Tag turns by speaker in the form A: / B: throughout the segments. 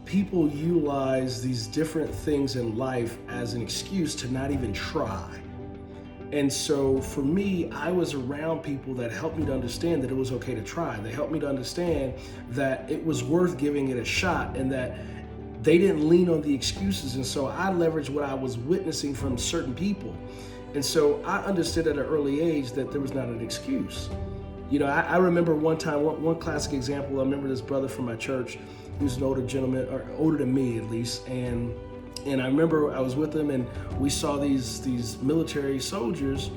A: people utilize these different things in life as an excuse to not even try. And so for me, I was around people that helped me to understand that it was okay to try. They helped me to understand that it was worth giving it a shot and that they didn't lean on the excuses. And so I leveraged what I was witnessing from certain people. And so I understood at an early age that there was not an excuse. You know, I remember one time, one classic example, I remember this brother from my church, he was an older gentleman, or older than me at least, and I remember I was with him and we saw these military soldiers,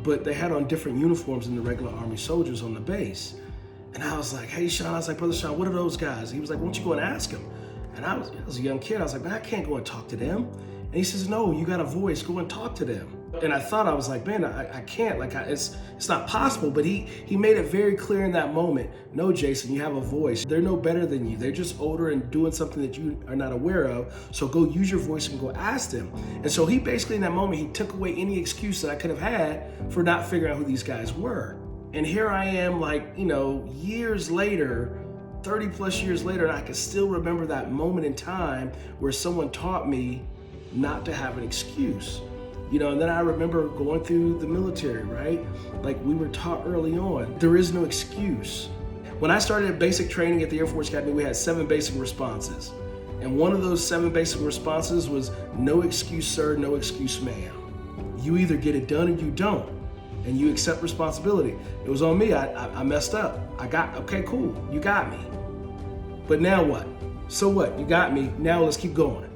A: but they had on different uniforms than the regular Army soldiers on the base. And I was like, hey Sean, I was like, Brother Sean, what are those guys? He was like, why don't you go and ask them? And I was a young kid, I was like, man, I can't go and talk to them. And he says, no, you got a voice, go and talk to them. And I thought, I was like, man, I can't, it's not possible. But he made it very clear in that moment, no, Jason, you have a voice. They're no better than you. They're just older and doing something that you are not aware of. So go use your voice and go ask them. And so he basically in that moment, he took away any excuse that I could have had for not figuring out who these guys were. And here I am, years later, 30 plus years later, and I can still remember that moment in time where someone taught me not to have an excuse. And then I remember going through the military, right? Like we were taught early on, there is no excuse. When I started basic training at the Air Force Academy, we had 7 basic responses. And one of those 7 basic responses was, no excuse, sir, no excuse, ma'am. You either get it done or you don't, and you accept responsibility. It was on me, I messed up. Okay, cool, you got me. But now what? So what, you got me, now let's keep going.